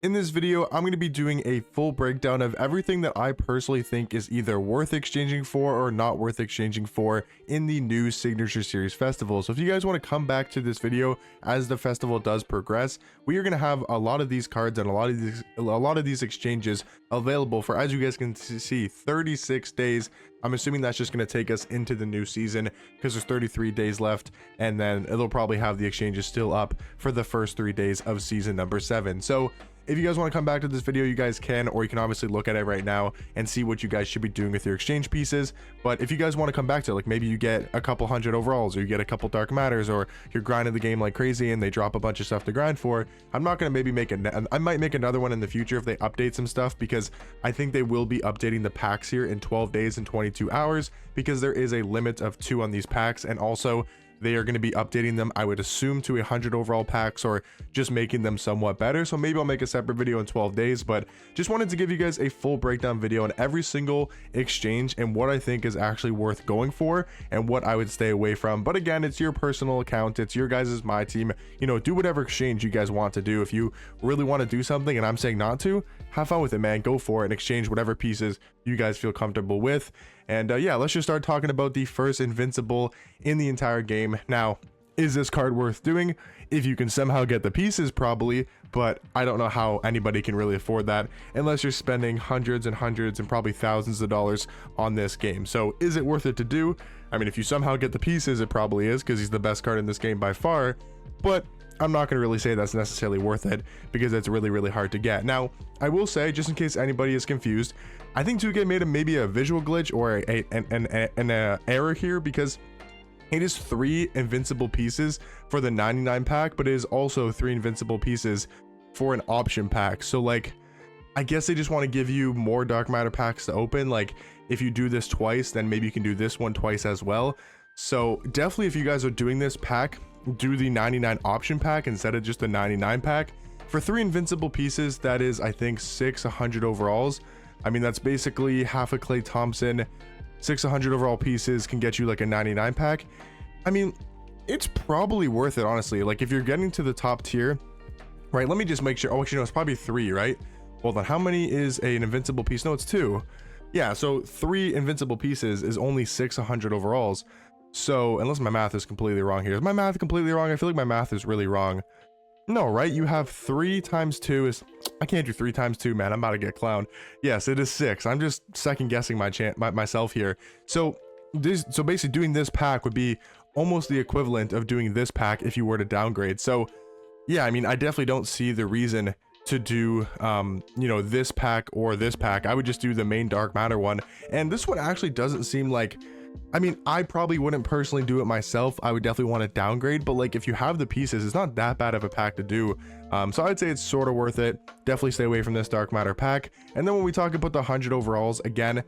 In this video, I'm going to be doing a full breakdown of everything that I personally think is either worth exchanging for or not worth exchanging for in the new Signature Series Festival. So if you guys want to come back to this video as the festival does progress, we are going to have a lot of these cards and a lot of these exchanges available for, as you guys can see, 36 days. I'm assuming that's just going to take us into the new season because there's 33 days left, and then it'll probably have the exchanges still up for the first 3 days of season number 7. So if you guys want to come back to this video, you guys can, or you can obviously look at it right now and see what you guys should be doing with your exchange pieces. But if you guys want to come back to it, like maybe you get a couple hundred overalls, or you get a couple dark matters, or you're grinding the game like crazy and they drop a bunch of stuff to grind for, I'm not going to maybe I might make another one in the future if they update some stuff, because I think they will be updating the packs here in 12 days and 22 hours, because there is a limit of 2 on these packs. And also they are going to be updating them, I would assume, to 100 overall packs, or just making them somewhat better. So maybe I'll make a separate video in 12 days, but just wanted to give you guys a full breakdown video on every single exchange and what I think is actually worth going for and what I would stay away from. But again, it's your personal account, it's your guys' Myteam, you know, do whatever exchange you guys want to do. If you really want to do something and I'm saying not to, have fun with it, man. Go for it and exchange whatever pieces you guys feel comfortable with. And yeah, let's just start talking about the first invincible in the entire game. Now, is this card worth doing? If you can somehow get the pieces, probably, but I don't know how anybody can really afford that unless you're spending hundreds and hundreds and probably thousands of dollars on this game. So is it worth it to do? I mean, if you somehow get the pieces, it probably is, because he's the best card in this game by far, but I'm not going to really say that's necessarily worth it, because it's really, really hard to get. Now, I will say, just in case anybody is confused, I think 2K made maybe a visual glitch or an error here, because it is 3 invincible pieces for the 99 pack, but it is also 3 invincible pieces for an option pack. So like, I guess they just want to give you more dark matter packs to open. Like, if you do this twice, then maybe you can do this one twice as well. So definitely, if you guys are doing this pack, do the 99 option pack instead of just the 99 pack. For 3 invincible pieces, that is, I think, 100 overalls. I mean, that's basically half a Klay Thompson. 100 overall pieces can get you like a 99 pack. I mean, it's probably worth it, honestly. Like, if you're getting to the top tier, right? Let me just make sure. Oh, actually, no, it's probably 3, right? Hold on. How many is an invincible piece? No, it's 2. Yeah, so 3 invincible pieces is only 600 overalls. So, unless my math is completely wrong here. Is my math completely wrong? I feel like my math is really wrong. No, right? You have 3 times 2 is... I can't do 3 times 2, man. I'm about to get clowned. Yes, it is 6. I'm just second guessing myself here. So basically doing this pack would be almost the equivalent of doing this pack if you were to downgrade. So yeah, I mean, I definitely don't see the reason to do you know, this pack or this pack. I would just do the main dark matter one. And this one actually doesn't seem like... I mean, I probably wouldn't personally do it myself. I would definitely want to downgrade, but like, if you have the pieces, it's not that bad of a pack to do. So I'd say it's sort of worth it. Definitely stay away from this dark matter pack. And then when we talk about the 100 overalls, again,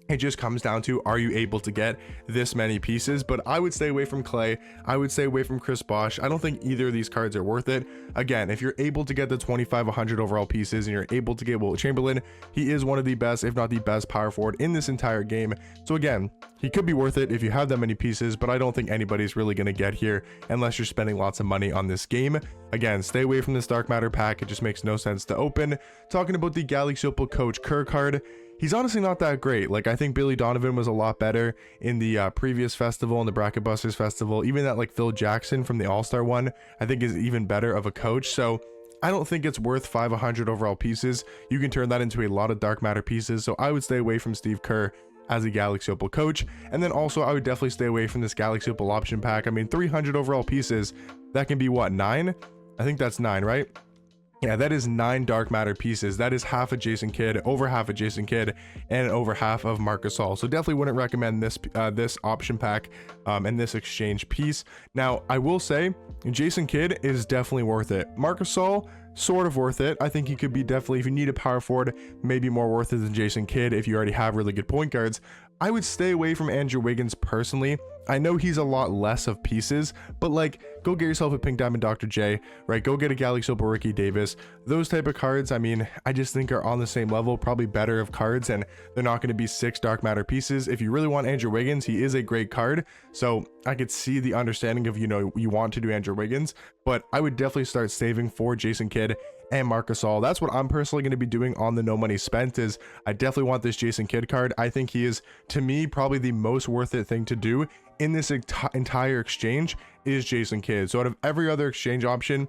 it just comes down to, are you able to get this many pieces? But I would stay away from Clay. I would stay away from Chris Bosh. I don't think either of these cards are worth it. Again, if you're able to get the 25 100 overall pieces and you're able to get Wilt Chamberlain, he is one of the best, if not the best, power forward in this entire game. So again, he could be worth it if you have that many pieces, but I don't think anybody's really going to get here unless you're spending lots of money on this game. Again, stay away from this dark matter pack. It just makes no sense to open. Talking about the Galaxy Opal Coach Kerr card, he's honestly not that great. Like, I think Billy Donovan was a lot better in the previous festival, in the Bracket Busters festival. Even that, like, Phil Jackson from the All-Star one, I think is even better of a coach. So I don't think it's worth 500 overall pieces. You can turn that into a lot of dark matter pieces. So I would stay away from Steve Kerr as a Galaxy Opal coach. And then also, I would definitely stay away from this Galaxy Opal option pack. I mean, 300 overall pieces, that can be what, 9? I think that's 9, right? Yeah, that is 9 dark matter pieces. That is half a Jason Kidd, over half a Jason Kidd, and over half of Marc Gasol. So definitely wouldn't recommend this this option pack and this exchange piece. Now, I will say Jason Kidd is definitely worth it. Marc Gasol, sort of worth it. I think he could be definitely, if you need a power forward, maybe more worth it than Jason Kidd if you already have really good point guards. I would stay away from Andrew Wiggins personally. I know he's a lot less of pieces, but like, go get yourself a Pink Diamond Dr. J, right? Go get a Galaxy Opal Ricky Davis. Those type of cards, I mean, I just think are on the same level, probably better of cards, and they're not going to be 6 dark matter pieces. If you really want Andrew Wiggins, he is a great card. So I could see the understanding of, you know, you want to do Andrew Wiggins, but I would definitely start saving for Jason Kidd and Marc Gasol. That's what I'm personally going to be doing on the no money spent. Is I definitely want this Jason Kidd card. I think he is, to me, probably the most worth it thing to do in this entire exchange is Jason Kidd. So out of every other exchange option,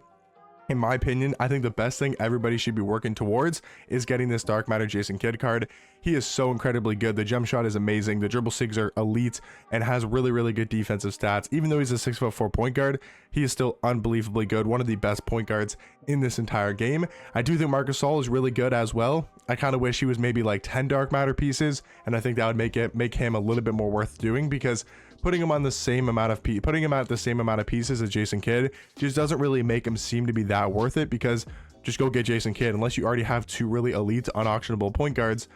in my opinion, I think the best thing everybody should be working towards is getting this Dark Matter Jason Kidd card. He is so incredibly good. The jump shot is amazing. The dribble sigs are elite and has really good defensive stats. Even though he's a 6'4" point guard, he is still unbelievably good. One of the best point guards in this entire game. I do think Marc Gasol is really good as well. I kind of wish he was maybe like 10 Dark Matter pieces, and I think that would make him a little bit more worth doing, because putting him on the same amount of putting him at the same amount of pieces as Jason Kidd just doesn't really make him seem to be that worth it, because just go get Jason Kidd. Unless you already have two really elite unauctionable point guards,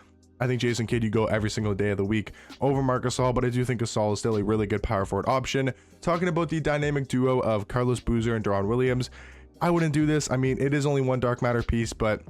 I think Jason Kidd you go every single day of the week over Marc Gasol, but I do think Gasol is still a really good power forward option. Talking about the dynamic duo of Carlos Boozer and Deron Williams, I wouldn't do this. I mean, it is only one Dark Matter piece, but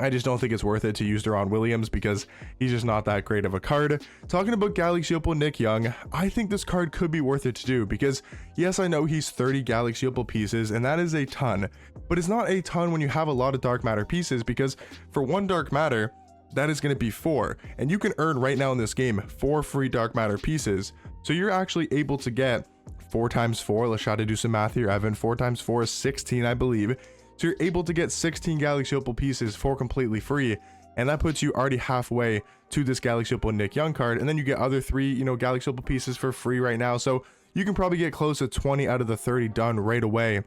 I just don't think it's worth it to use Deron Williams because he's just not that great of a card. Talking about Galaxy Opal Nick Young, I think this card could be worth it to do, because yes, I know he's 30 Galaxy Opal pieces, and that is a ton, but it's not a ton when you have a lot of Dark Matter pieces, because for one Dark Matter, that is going to be 4, and you can earn right now in this game 4 free Dark Matter pieces. So you're actually able to get 4 times 4. Let's try to do some math here, Evan. 4 times 4 is 16, I believe. So you're able to get 16 Galaxy Opal pieces for completely free, and that puts you already halfway to this Galaxy Opal Nick Young card, and then you get other 3, Galaxy Opal pieces for free right now. So you can probably get close to 20 out of the 30 done right away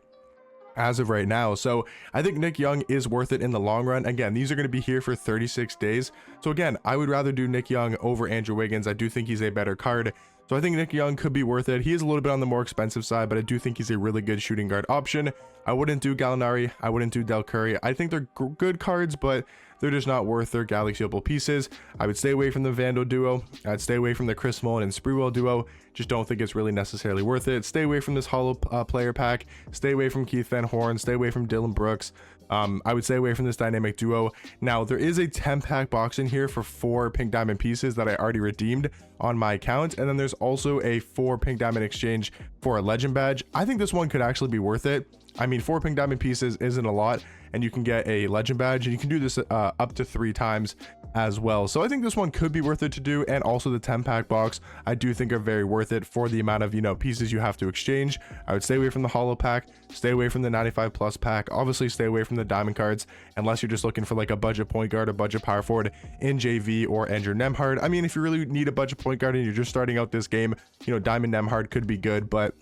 as of right now. So I think Nick Young is worth it in the long run. Again, these are going to be here for 36 days. So again, I would rather do Nick Young over Andrew Wiggins. I do think he's a better card. So I think Nick Young could be worth it. He is a little bit on the more expensive side, but I do think he's a really good shooting guard option. I wouldn't do Gallinari. I wouldn't do Del Curry. I think they're good cards, but they're just not worth their Galaxy Opal pieces. I would stay away from the Vando duo. I'd stay away from the Chris Mullin and Sprewell duo. Just don't think it's really necessarily worth it. Stay away from this hollow player pack. Stay away from Keith Van Horn. Stay away from Dylan Brooks. I would stay away from this dynamic duo. Now, there is a 10-pack box in here for 4 pink diamond pieces that I already redeemed on my account, and then there's also a 4 pink diamond exchange for a legend badge. I think this one could actually be worth it. I mean, 4 pink diamond pieces isn't a lot, and you can get a legend badge, and you can do this up to 3 times as well. So I think this one could be worth it to do, and also the 10-pack box I do think are very worth it for the amount of pieces you have to exchange. I would stay away from the hollow pack, stay away from the 95 plus pack, obviously stay away from the diamond cards unless you're just looking for like a budget point guard, a budget power forward in JV or Andrew Nembhard. I mean, if you really need a budget point guard and you're just starting out this game, Diamond Nembhard could be good, but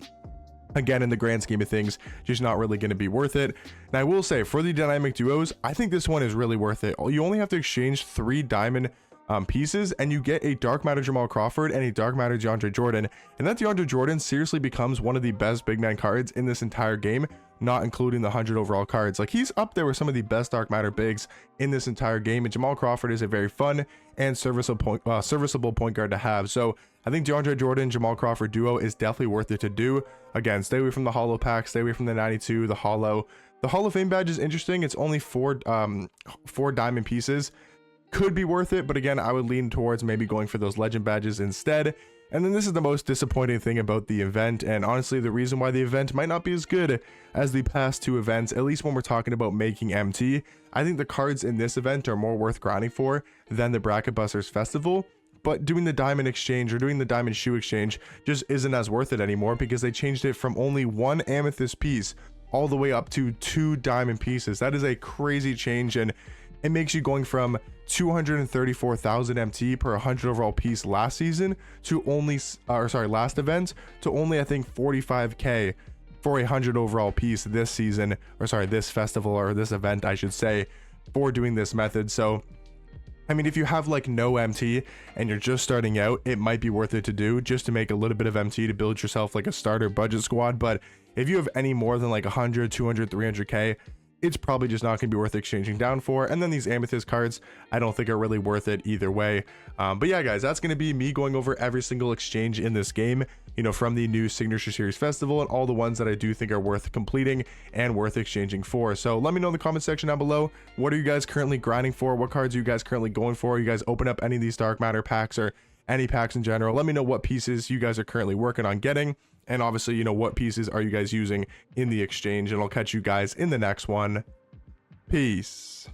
again, in the grand scheme of things, just not really going to be worth it. And I will say, for the dynamic duos, I think this one is really worth it. You only have to exchange 3 diamond pieces, and you get a Dark Matter Jamal Crawford and a Dark Matter DeAndre Jordan. And that DeAndre Jordan seriously becomes one of the best big man cards in this entire game, not including the 100 overall cards. Like, he's up there with some of the best Dark Matter bigs in this entire game, and Jamal Crawford is a very fun and serviceable point guard to have. So I think DeAndre Jordan Jamal Crawford duo is definitely worth it to do. Again, stay away from the hollow pack, stay away from the 92, the Hall of Fame badge is interesting. It's only 4 diamond pieces. Could be worth it, but again, I would lean towards maybe going for those legend badges instead. And then this is the most disappointing thing about the event, and honestly the reason why the event might not be as good as the past 2 events, at least when we're talking about making MT. I think the cards in this event are more worth grinding for than the Bracket Busters Festival, but doing the diamond exchange or doing the diamond shoe exchange just isn't as worth it anymore, because they changed it from only 1 amethyst piece all the way up to 2 diamond pieces. That is a crazy change, and it makes you going from 234,000 MT per 100 overall piece last season to only, last event, to only I think 45k for a 100 overall piece this season, this festival, or this event I should say, for doing this method. So I mean, if you have like no MT and you're just starting out, it might be worth it to do just to make a little bit of MT to build yourself like a starter budget squad. But if you have any more than like 100, 200, 300k, it's probably just not going to be worth exchanging down for. And then these amethyst cards, I don't think are really worth it either way. But yeah, guys, that's going to be me going over every single exchange in this game, from the new Signature Series Festival, and all the ones that I do think are worth completing and worth exchanging for. So let me know in the comment section down below, what are you guys currently grinding for? What cards are you guys currently going for? You guys open up any of these Dark Matter packs or any packs in general? Let me know what pieces you guys are currently working on getting. And obviously, what pieces are you guys using in the exchange? And I'll catch you guys in the next one. Peace.